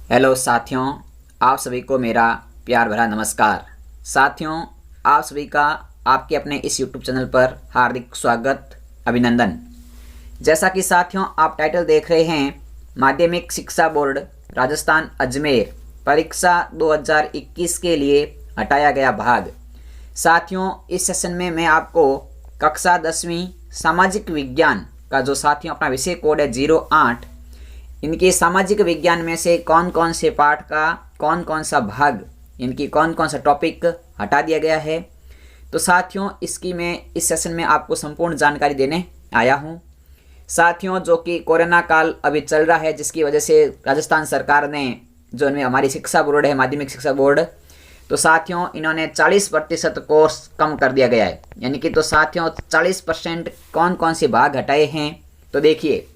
Hello साथियों, आप सभी को मेरा प्यार भरा नमस्कार। साथियों, आप सभी का आपके अपने इस YouTube चैनल पर हार्दिक स्वागत, अभिनंदन। जैसा कि साथियों आप टाइटल देख रहे हैं, माध्यमिक शिक्षा बोर्ड राजस्थान अजमेर परीक्षा 2021 के लिए हटाया गया भाग। साथियों, इस सेशन में मैं आपको कक्षा 10वीं सामाजिक विज्ञान का जो साथियों अपना विषय कोड है 08, इनके सामाजिक विज्ञान में से कौन कौन से पाठ का कौन कौन सा भाग, इनकी कौन कौन सा टॉपिक हटा दिया गया है। तो साथियों इसकी मैं इस सेशन में आपको संपूर्ण जानकारी देने आया हूँ। साथियों, जो कि कोरोना काल अभी चल रहा है, जिसकी वजह से राजस्थान सरकार ने जो हमारी शिक्षा बोर्ड है, माध्यमिक शिक्षा बोर्ड, तो साथियों इन्होंने 40% कोर्स कम कर दिया गया है। यानी कि तो साथियों 40% कौन कौन से भाग हटाए हैं। तो देखिए,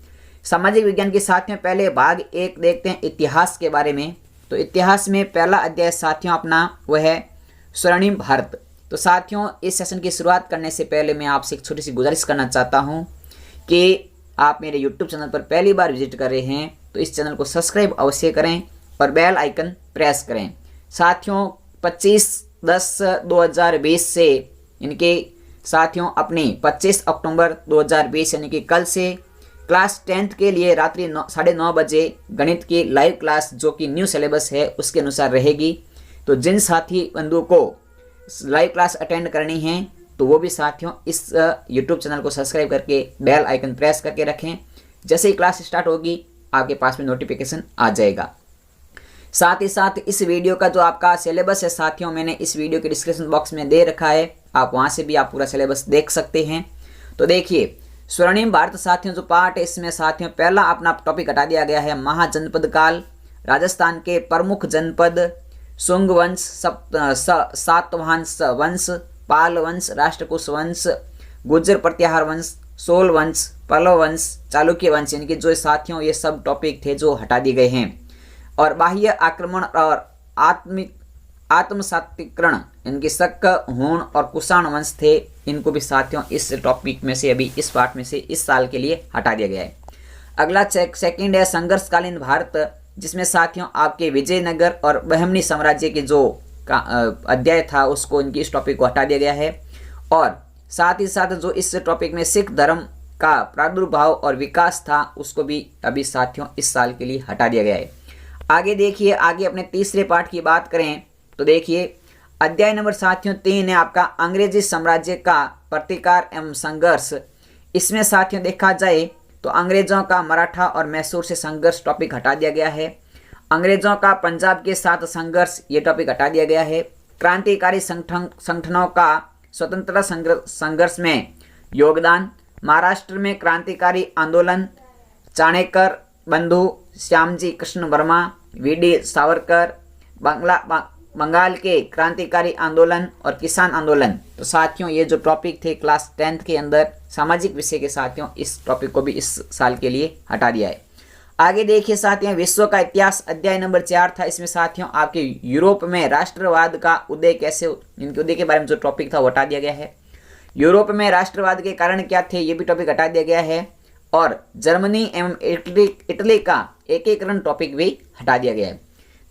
सामाजिक विज्ञान के साथियों पहले भाग 1 देखते हैं इतिहास के बारे में। तो इतिहास में पहला अध्याय साथियों अपना वह है स्वर्णिम भारत। तो साथियों इस सेशन की शुरुआत करने से पहले मैं आपसे एक छोटी सी गुजारिश करना चाहता हूं कि आप मेरे YouTube चैनल पर पहली बार विजिट कर रहे हैं तो इस चैनल को सब्सक्राइब अवश्य करें और बेल आइकन प्रेस करें। साथियों 25/10/2020 से इनके साथियों अपनी 25 अक्टूबर 2020 यानी कि कल से क्लास 10th के लिए रात्रि 9:30 बजे गणित की लाइव क्लास जो कि न्यू सिलेबस है उसके अनुसार रहेगी। तो जिन साथी बंधुओं को लाइव क्लास अटेंड करनी है तो वो भी साथियों इस YouTube चैनल को सब्सक्राइब करके बेल आइकन प्रेस करके रखें। जैसे ही क्लास स्टार्ट होगी आपके पास में नोटिफिकेशन आ जाएगा। साथ ही साथ इस वीडियो का जो आपका सिलेबस है साथियों मैंने इस वीडियो के डिस्क्रिप्शन बॉक्स में दे रखा है, आप वहाँ से भी आप पूरा सिलेबस देख सकते हैं। तो देखिए, स्वर्णिम भारत साथियों जो पार्ट है इसमें साथियों पहला अपना टॉपिक हटा दिया गया है महाजनपद काल। राजस्थान के प्रमुख जनपद शुंग वंश, सातवाहन वंश, पाल वंश, राष्ट्रकूट वंश, गुर्जर प्रत्याहार वंश, सोल वंश, पल्लव वंश, चालुक्य वंश, इनके जो साथियों ये सब टॉपिक थे जो हटा दिए गए हैं। और बाह्य आक्रमण और आत्मसातीकरण, इनके शक, हूण और कुषाण वंश थे, इनको भी साथियों इस टॉपिक में से अभी इस पार्ट में से इस साल के लिए हटा दिया गया है। अगला सेकंड है संघर्षकालीन भारत, जिसमें साथियों आपके विजयनगर और बहमनी साम्राज्य के जो अध्याय था उसको इनकी इस टॉपिक को हटा दिया गया है। और साथ ही साथ जो इस टॉपिक में सिख धर्म का प्रादुर्भाव और विकास था उसको भी अभी साथियों इस साल के लिए हटा दिया गया है। आगे देखिए, आगे अपने तीसरे पार्ट की बात करें तो देखिए अध्याय नंबर साथियों 3 है आपका अंग्रेजी साम्राज्य का प्रतिकार एवं संघर्ष। इसमें साथियों देखा जाए तो अंग्रेजों का मराठा और मैसूर से संघर्ष टॉपिक हटा दिया गया है। अंग्रेजों का पंजाब के साथ संघर्ष ये टॉपिक हटा दिया गया है। क्रांतिकारी संगठनों का स्वतंत्रता संघर्ष में योगदान, महाराष्ट्र में क्रांतिकारी आंदोलन, चाणक्य बंधु, श्यामजी कृष्ण वर्मा, वीडी सावरकर, बंगाल के क्रांतिकारी आंदोलन और किसान आंदोलन। तो साथियों ये जो टॉपिक थे क्लास 10th के अंदर सामाजिक विषय के साथियों इस टॉपिक को भी इस साल के लिए हटा दिया है। आगे देखिए साथियों विश्व का इतिहास अध्याय नंबर 4 था। इसमें साथियों आपके यूरोप में राष्ट्रवाद का उदय कैसे, इनके उदय के बारे में जो टॉपिक था वो हटा दिया गया है। यूरोप में राष्ट्रवाद के कारण क्या थे ये भी टॉपिक हटा दिया गया है। और जर्मनी एवं इटली का एकीकरण टॉपिक भी हटा दिया गया है।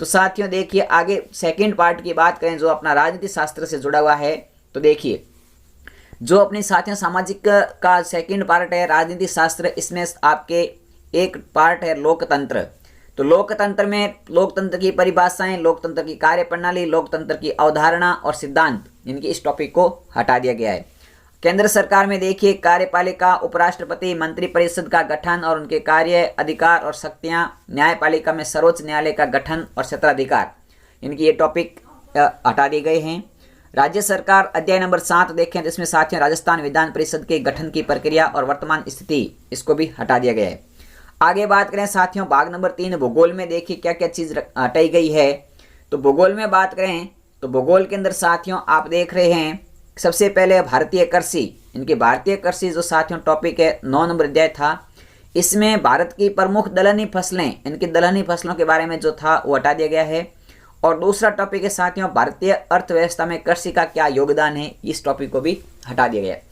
तो साथियों देखिए आगे सेकंड पार्ट की बात करें जो अपना राजनीति शास्त्र से जुड़ा हुआ है। तो देखिए जो अपनी साथियों सामाजिक का सेकंड पार्ट है राजनीति शास्त्र, इसमें आपके एक पार्ट है लोकतंत्र। तो लोकतंत्र में लोकतंत्र की परिभाषाएं, लोकतंत्र की कार्यप्रणाली, लोकतंत्र की अवधारणा और सिद्धांत, इनकी इस टॉपिक को हटा दिया गया है। केंद्र सरकार में देखिए कार्यपालिका, उपराष्ट्रपति, मंत्रिपरिषद का गठन और उनके कार्य, अधिकार और शक्तियां, न्यायपालिका में सर्वोच्च न्यायालय का गठन और क्षेत्राधिकार, इनकी ये टॉपिक हटा दिए गए हैं। राज्य सरकार अध्याय नंबर 7 देखें जिसमें साथियों राजस्थान विधान परिषद के गठन की प्रक्रिया और वर्तमान स्थिति, इसको भी हटा दिया गया है। आगे बात करें साथियों भाग नंबर 3 भूगोल में देखिए क्या क्या चीज हटाई गई है। तो भूगोल में बात करें तो भूगोल के अंदर साथियों आप देख रहे हैं सबसे पहले भारतीय कृषि, इनके भारतीय कृषि जो साथियों टॉपिक है 9 नंबर अध्याय था। इसमें भारत की प्रमुख दलहनी फसलें, इनकी दलहनी फसलों के बारे में जो था वो हटा दिया गया है। और दूसरा टॉपिक है साथियों भारतीय अर्थव्यवस्था में कृषि का क्या योगदान है, इस टॉपिक को भी हटा दिया गया है।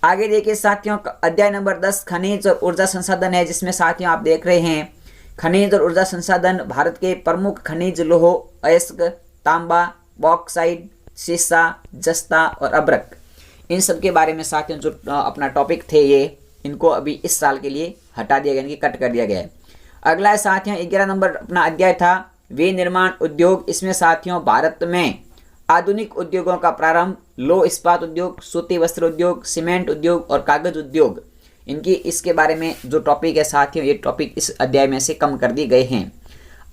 आगे देखिए साथियों अध्याय नंबर 10 खनिज और ऊर्जा संसाधन है, जिसमें साथियों आप देख रहे हैं खनिज और ऊर्जा संसाधन, भारत के प्रमुख खनिज लौह, अयस्क, तांबा, बॉक्साइट, सीसा, जस्ता और अब्रक, इन सब के बारे में साथियों जो अपना टॉपिक थे ये, इनको अभी इस साल के लिए हटा दिया गया, इनकी कट कर दिया गया है। अगला है साथियों 11 नंबर अपना अध्याय था विनिर्माण उद्योग। इसमें साथियों भारत में आधुनिक उद्योगों का प्रारंभ, लौह इस्पात उद्योग, सूती वस्त्र उद्योग, सीमेंट उद्योग और कागज उद्योग, इनकी इसके बारे में जो टॉपिक है साथियों, ये टॉपिक इस अध्याय में से कम कर दिए गए हैं।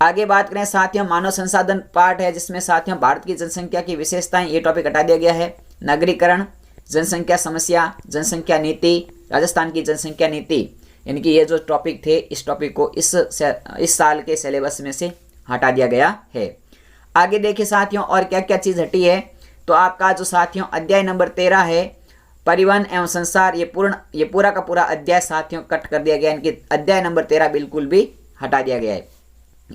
आगे बात करें साथियों मानव संसाधन पार्ट है, जिसमें साथियों भारत की जनसंख्या की विशेषताएं, ये टॉपिक हटा दिया गया है। नगरीकरण, जनसंख्या समस्या, जनसंख्या नीति, राजस्थान की जनसंख्या नीति, इनकी ये जो टॉपिक थे, इस टॉपिक को इस साल के सिलेबस में से हटा दिया गया है। आगे देखिए साथियों और क्या क्या चीज़ हटी है, तो आपका जो साथियों अध्याय नंबर 13 है परिवहन एवं संसार, ये पूरा का पूरा अध्याय साथियों कट कर दिया गया, इनके अध्याय नंबर 13 बिल्कुल भी हटा दिया गया है।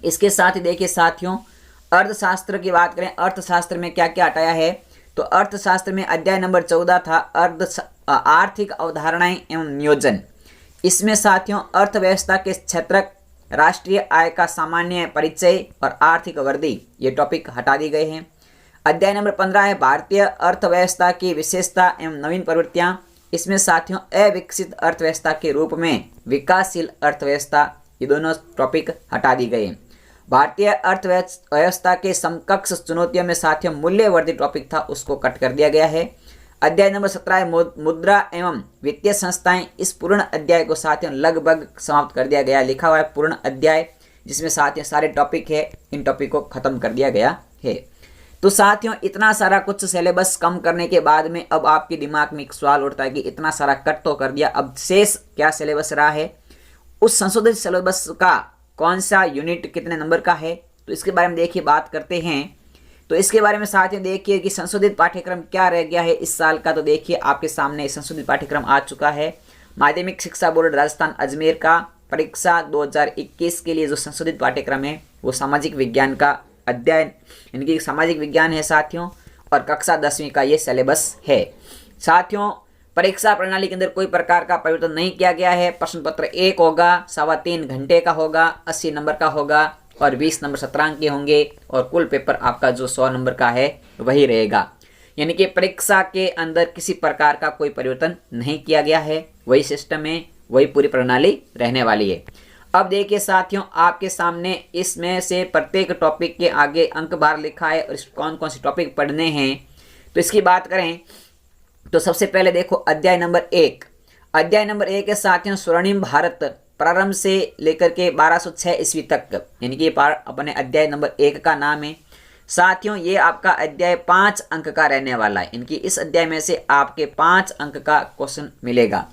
इसके साथ ही देखिए साथियों अर्थशास्त्र की बात करें, अर्थशास्त्र में क्या क्या हटाया है, तो अर्थशास्त्र में अध्याय नंबर 14 था आर्थिक अवधारणाएं एवं नियोजन। इसमें साथियों अर्थव्यवस्था के क्षेत्रक, राष्ट्रीय आय का सामान्य परिचय और आर्थिक वृद्धि, ये टॉपिक हटा दिए गए हैं। अध्याय नंबर 15 है भारतीय अर्थव्यवस्था की विशेषता एवं नवीन प्रवृत्तियां। इसमें साथियों अविकसित अर्थव्यवस्था के रूप में विकासशील अर्थव्यवस्था, ये दोनों टॉपिक हटा दी गए। भारतीय अर्थव्यवस्था के समकक्ष चुनौतियों में साथियों मूल्यवर्धित टॉपिक था, उसको कट कर दिया गया है। अध्याय नंबर 17 है मुद्रा एवं वित्तीय संस्थाएं। इस पूर्ण अध्याय को साथियों लगभग समाप्त कर दिया गया, लिखा हुआ है पूर्ण अध्याय, जिसमें साथियों सारे टॉपिक है, इन टॉपिक को खत्म कर दिया गया है। तो साथियों इतना सारा कुछ सिलेबस कम करने के बाद में अब आपके दिमाग में एक सवाल उठता है कि इतना सारा कट तो कर दिया, अब शेष क्या सिलेबस रहा है, उस संशोधित सिलेबस का कौन सा यूनिट कितने नंबर का है, तो इसके बारे में देखिए बात करते हैं। तो इसके बारे में साथियों देखिए कि संशोधित पाठ्यक्रम क्या रह गया है इस साल का, तो देखिए आपके सामने संशोधित पाठ्यक्रम आ चुका है। माध्यमिक शिक्षा बोर्ड राजस्थान अजमेर का परीक्षा 2021 के लिए जो संशोधित पाठ्यक्रम है वो सामाजिक विज्ञान का अध्ययन, इनकी सामाजिक विज्ञान है साथियों, और कक्षा 10वीं का ये सिलेबस है। साथियों परीक्षा प्रणाली के अंदर कोई प्रकार का परिवर्तन नहीं किया गया है। प्रश्न पत्र 1 होगा, 3.25 घंटे का होगा, 80 नंबर का होगा और 20 नंबर सत्रांक के होंगे, और कुल पेपर आपका जो 100 नंबर का है वही रहेगा। यानी कि परीक्षा के अंदर किसी प्रकार का कोई परिवर्तन नहीं किया गया है, वही सिस्टम है, वही पूरी प्रणाली रहने वाली है। अब देखिए साथियों आपके सामने इसमें से प्रत्येक टॉपिक के आगे अंक भार लिखा है और कौन कौन से टॉपिक पढ़ने हैं, तो इसकी बात करें तो सबसे पहले देखो अध्याय नंबर 1। अध्याय नंबर 1 है साथियों स्वर्णिम भारत, प्रारंभ से लेकर के 1206 ईस्वी तक, यानी कि अपने अध्याय नंबर 1 का नाम है। साथियों ये आपका अध्याय 5 अंक का रहने वाला है, इनकी इस अध्याय में से आपके 5 अंक का क्वेश्चन मिलेगा।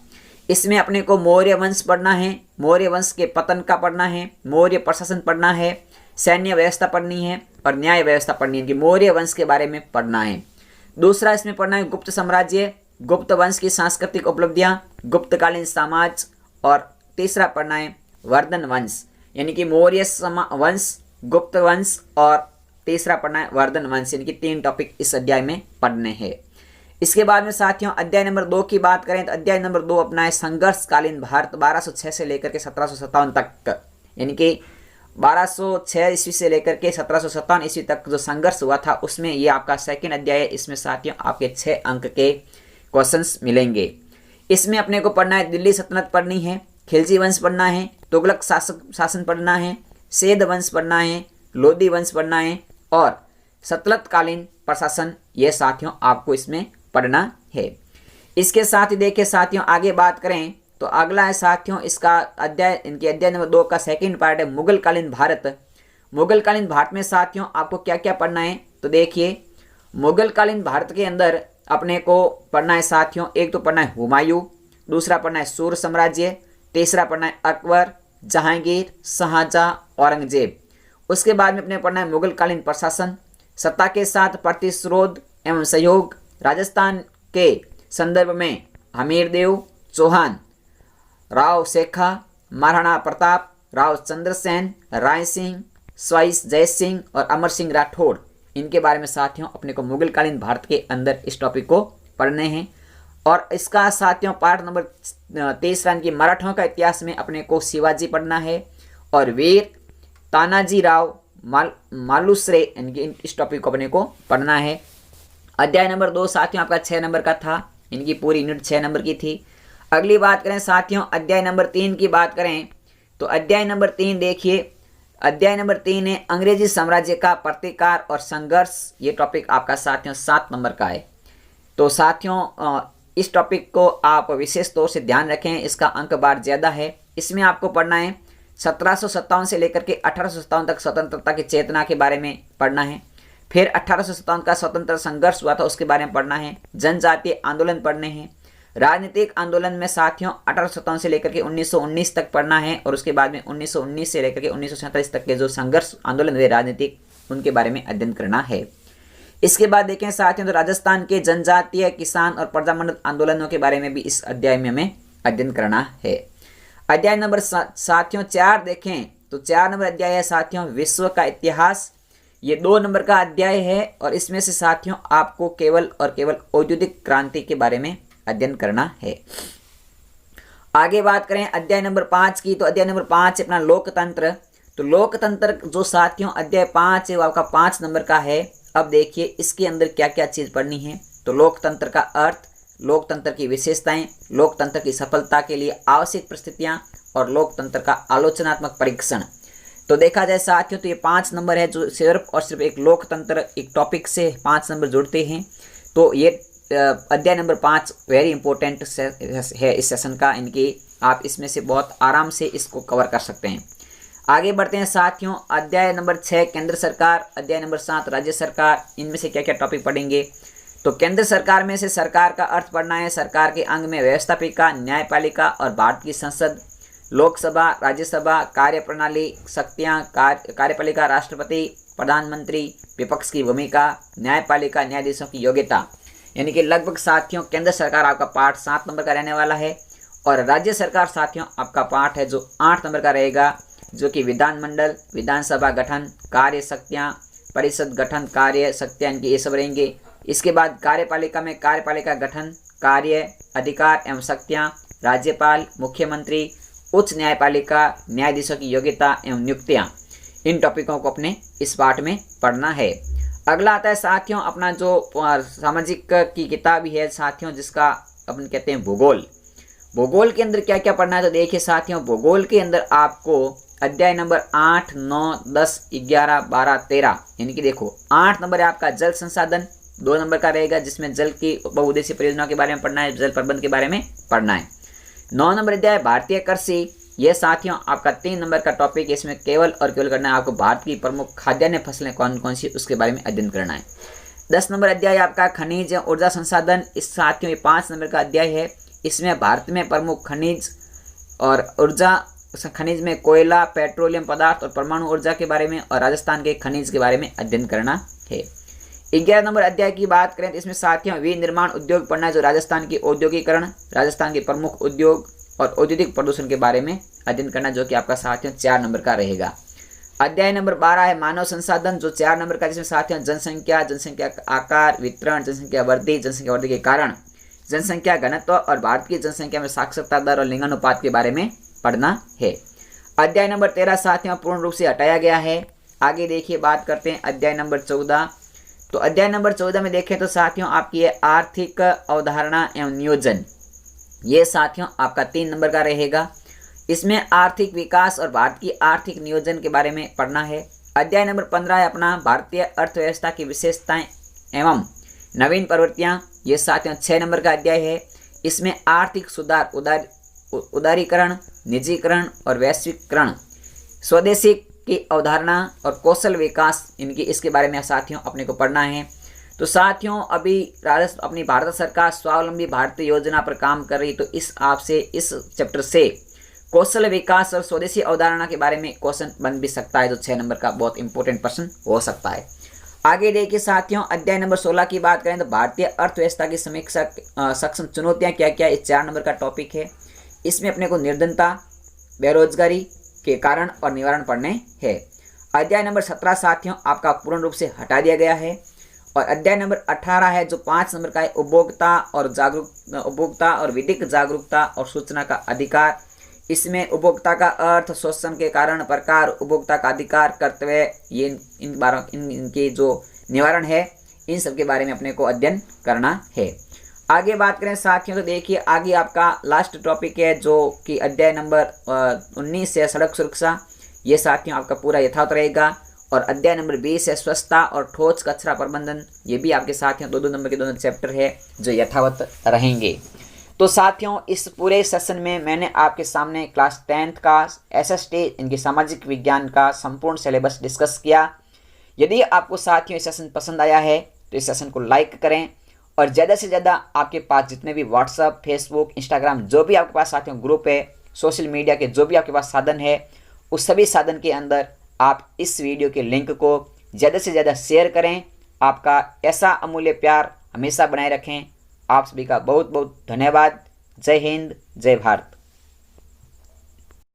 इसमें अपने को मौर्य वंश पढ़ना है, मौर्य वंश के पतन का पढ़ना है, मौर्य प्रशासन पढ़ना है, सैन्य व्यवस्था पढ़नी है और न्याय व्यवस्था पढ़नी है, कि मौर्य वंश के बारे में पढ़ना है। दूसरा इसमें पढ़ना है गुप्त साम्राज्य, गुप्त वंश की सांस्कृतिक उपलब्धियां, गुप्तकालीन समाज, और तीसरा पढ़ना है वर्धन वंश, यानी कि मौर्य वंश, गुप्त वंश और तीसरा पढ़ना है वर्धन वंश। इनकी 3 टॉपिक इस अध्याय में पढ़ने हैं। इसके बाद में साथियों अध्याय नंबर 2 की बात करें तो अध्याय नंबर 2 अपना है संघर्षकालीन भारत, 1206 से लेकर के 1757 तक, यानी कि 1206 ईस्वी से लेकर के 1757 ईस्वी तक जो संघर्ष हुआ था उसमें ये आपका सेकंड अध्याय है। इसमें साथियों आपके 6 अंक के क्वेश्चंस मिलेंगे। इसमें अपने को पढ़ना है दिल्ली सल्तनत पढ़नी है, खिलजी वंश पढ़ना है, तुगलक शासन पढ़ना है, सेद वंश पढ़ना है, लोधी वंश पढ़ना है और सतलतकालीन प्रशासन, ये साथियों आपको इसमें पढ़ना है। इसके साथ ही देखिए साथियों आगे बात करें तो अगला है साथियों इसका अध्याय, इनके अध्याय नंबर 2 का सेकंड पार्ट है मुगलकालीन भारत। मुगलकालीन भारत में साथियों आपको क्या क्या पढ़ना है, तो देखिए मुगलकालीन भारत के अंदर अपने को पढ़ना है साथियों, एक तो पढ़ना है हुमायूं, दूसरा पढ़ना है सूर साम्राज्य, तीसरा पढ़ना है अकबर, जहांगीर, शाहजहां, औरंगजेब। उसके बाद में अपने पढ़ना है मुगलकालीन प्रशासन, सत्ता के साथ प्रतिशोध एवं सहयोग, राजस्थान के संदर्भ में हमीरदेव चौहान, राव शेखा, महाराणा प्रताप, राव चंद्रसेन, राय सिंह, स्वाइस जय सिंह और अमर सिंह राठौड़, इनके बारे में साथियों अपने को मुगलकालीन भारत के अंदर इस टॉपिक को पढ़ने हैं। और इसका साथियों पार्ट नंबर 23 की मराठों का इतिहास में अपने को शिवाजी पढ़ना है और वीर तानाजी राव मालुसरे, इनकी इस टॉपिक को अपने को पढ़ना है। अध्याय नंबर 2 साथियों आपका 6 नंबर का था, इनकी पूरी यूनिट 6 नंबर की थी। अगली बात करें साथियों अध्याय नंबर 3 की बात करें तो अध्याय नंबर 3 देखिए, अध्याय नंबर 3 है अंग्रेजी साम्राज्य का प्रतिकार और संघर्ष। ये टॉपिक आपका साथियों 7 नंबर का है। तो साथियों इस टॉपिक को आप विशेष तौर से ध्यान रखें, इसका अंक बार ज़्यादा है। इसमें आपको पढ़ना है 1757 से लेकर के 1857 तक स्वतंत्रता की चेतना के बारे में पढ़ना है। फिर 1857 का स्वतंत्र संघर्ष हुआ था उसके बारे में पढ़ना है। जनजातीय आंदोलन पढ़ने हैं। राजनीतिक आंदोलन में साथियों 1857 से लेकर के 1919 तक पढ़ना है और उसके बाद में 1919 से लेकर के 1947 तक के जो संघर्ष आंदोलन हुए राजनीतिक, उनके बारे में अध्ययन करना है। इसके बाद देखें साथियों तो राजस्थान के जनजातीय, किसान और प्रजामंडल आंदोलनों के बारे में भी इस अध्याय में हमें अध्ययन करना है। अध्याय नंबर साथियों 4 देखें तो 4 नंबर अध्याय है साथियों विश्व का इतिहास। ये 2 नंबर का अध्याय है और इसमें से साथियों आपको केवल और केवल औद्योगिक क्रांति के बारे में अध्ययन करना है। आगे बात करें अध्याय नंबर 5 की तो अध्याय नंबर 5 अपना लोकतंत्र। तो लोकतंत्र जो साथियों अध्याय 5 है वो आपका 5 नंबर का है। अब देखिए इसके अंदर क्या क्या चीज पढ़नी है। तो लोकतंत्र का अर्थ, लोकतंत्र की विशेषताएं, लोकतंत्र की सफलता के लिए आवश्यक परिस्थितियां और लोकतंत्र का आलोचनात्मक परीक्षण। तो देखा जाए साथियों तो ये 5 नंबर है जो सिर्फ और सिर्फ एक लोकतंत्र एक टॉपिक से 5 नंबर जुड़ते हैं। तो ये अध्याय नंबर 5 वेरी इंपॉर्टेंट है इस सेशन का, इनकी आप इसमें से बहुत आराम से इसको कवर कर सकते हैं। आगे बढ़ते हैं साथियों अध्याय नंबर 6 केंद्र सरकार, अध्याय नंबर 7 राज्य सरकार। इनमें से क्या क्या टॉपिक पढ़ेंगे तो केंद्र सरकार में से सरकार का अर्थ पढ़ना है। सरकार के अंग में व्यवस्थापिका, न्यायपालिका और भारत की संसद, लोकसभा, राज्यसभा, कार्यप्रणाली, शक्तियां, कार्यपालिका, राष्ट्रपति, प्रधानमंत्री, विपक्ष की भूमिका, न्यायपालिका, न्यायाधीशों की योग्यता। यानी कि लगभग साथियों केंद्र सरकार आपका पाठ 7 नंबर का रहने वाला है और राज्य सरकार साथियों आपका पाठ है जो 8 नंबर का रहेगा, जो कि विधानमंडल, विधानसभा गठन, कार्य शक्तियाँ, परिषद गठन, कार्य शक्तियाँ, इनकी ये सब रहेंगे। इसके बाद कार्यपालिका में कार्यपालिका गठन, कार्य, अधिकार एवं शक्तियाँ, राज्यपाल, मुख्यमंत्री, उच्च न्यायपालिका, न्यायाधीशों की योग्यता एवं नियुक्तियाँ। इन टॉपिकों को अपने इस पाठ में पढ़ना है। अगला आता है साथियों अपना जो सामाजिक की किताब ही है साथियों, जिसका अपन कहते हैं भूगोल। भूगोल के अंदर क्या क्या पढ़ना है तो देखिए साथियों भूगोल के अंदर आपको अध्याय नंबर 8, 9, 10, 11, 12, 13 यानी कि देखो 8 नंबर है आपका जल संसाधन, 2 नंबर का रहेगा जिसमें जल की बहुउद्देशीय परियोजनाओं के बारे में पढ़ना है, जल प्रबंध के बारे में पढ़ना है। 9 नंबर अध्याय भारतीय कृषि, यह साथियों आपका 3 नंबर का टॉपिक है। इसमें केवल और केवल करना है आपको भारत की प्रमुख खाद्यान्न फसलें कौन कौन सी उसके बारे में अध्ययन करना है। 10 नंबर अध्याय आपका खनिज एवं ऊर्जा संसाधन, इस साथियों ये 5 नंबर का अध्याय है। इसमें भारत में प्रमुख खनिज और ऊर्जा, खनिज में कोयला, पेट्रोलियम पदार्थ और परमाणु ऊर्जा के बारे में और राजस्थान के खनिज के बारे में अध्ययन करना है। 11 नंबर अध्याय की बात करें तो इसमें साथियों विनिर्माण उद्योग पढ़ना है, जो राजस्थान की औद्योगिकरण, राजस्थान के प्रमुख उद्योग और औद्योगिक प्रदूषण के बारे में अध्ययन करना, जो कि आपका साथियों 4 नंबर का रहेगा। अध्याय नंबर 12 है मानव संसाधन, जो 4 नंबर का, जिसमें साथियों जनसंख्या, जनसंख्या का आकार, वितरण, जनसंख्या वृद्धि के कारण, जनसंख्या घनत्व और भारत की जनसंख्या में साक्षरता दर और लिंगानुपात के बारे में पढ़ना है। अध्याय नंबर 13 साथियों पूर्ण रूप से हटाया गया है। आगे देखिए बात करते हैं अध्याय नंबर 14। तो अध्याय नंबर 14 में देखें तो साथियों आपकी है आर्थिक अवधारणा एवं नियोजन, ये साथियों आपका 3 नंबर का रहेगा। इसमें आर्थिक विकास और भारत की आर्थिक नियोजन के बारे में पढ़ना है। अध्याय नंबर 15 है अपना भारतीय अर्थव्यवस्था की विशेषताएं एवं नवीन प्रवृत्तियां, ये साथियों 6 नंबर का अध्याय है। इसमें आर्थिक सुधार, उदारीकरण, निजीकरण और वैश्वीकरण, स्वदेशी की अवधारणा और कौशल विकास, इनकी इसके बारे में साथियों अपने को पढ़ना है। तो साथियों अभी अपनी भारत सरकार स्वावलंबी भारत योजना पर काम कर रही, तो इस आपसे इस चैप्टर से कौशल विकास और स्वदेशी अवधारणा के बारे में क्वेश्चन बन भी सकता है, जो 6 नंबर का बहुत इंपॉर्टेंट प्रश्न हो सकता है। आगे देखिए साथियों अध्याय नंबर 16 की बात करें तो भारतीय अर्थव्यवस्था की समीक्षा सक्षम चुनौतियां क्या क्या, इस 4 नंबर का टॉपिक है। इसमें अपने को निर्धनता, बेरोजगारी के कारण और निवारण पढ़ने हैं। अध्याय नंबर 17 साथियों आपका पूर्ण रूप से हटा दिया गया है। और अध्याय नंबर 18 है जो 5 नंबर का है उपभोक्ता और विधिक जागरूकता और सूचना का अधिकार, इसमें उपभोक्ता का अर्थ, शोषण के कारण, प्रकार, उपभोक्ता का अधिकार, कर्तव्य, ये इनके जो निवारण है, इन सब के बारे में अपने को अध्ययन करना है। आगे बात करें साथियों तो देखिए आगे आपका लास्ट टॉपिक है जो कि अध्याय नंबर 19 है सड़क सुरक्षा। ये साथियों आपका पूरा यथावत रहेगा। और अध्याय नंबर 20 है स्वच्छता और ठोस कचरा प्रबंधन। ये भी आपके साथियों 2-2 नंबर के दोनों चैप्टर है जो यथावत रहेंगे। तो साथियों इस पूरे सेशन में मैंने आपके सामने क्लास 10th का SST इनकी सामाजिक विज्ञान का संपूर्ण सिलेबस डिस्कस किया। यदि आपको साथियों ये सेशन पसंद आया है तो इस सेशन को लाइक करें और ज़्यादा से ज़्यादा आपके पास जितने भी व्हाट्सअप, फेसबुक, इंस्टाग्राम जो भी आपके पास साथियों ग्रुप है, सोशल मीडिया के जो भी आपके पास साधन है, उस सभी साधन के अंदर आप इस वीडियो के लिंक को ज़्यादा से ज़्यादा शेयर करें। आपका ऐसा अमूल्य प्यार हमेशा बनाए रखें। आप सभी का बहुत बहुत धन्यवाद। जय हिंद, जय भारत।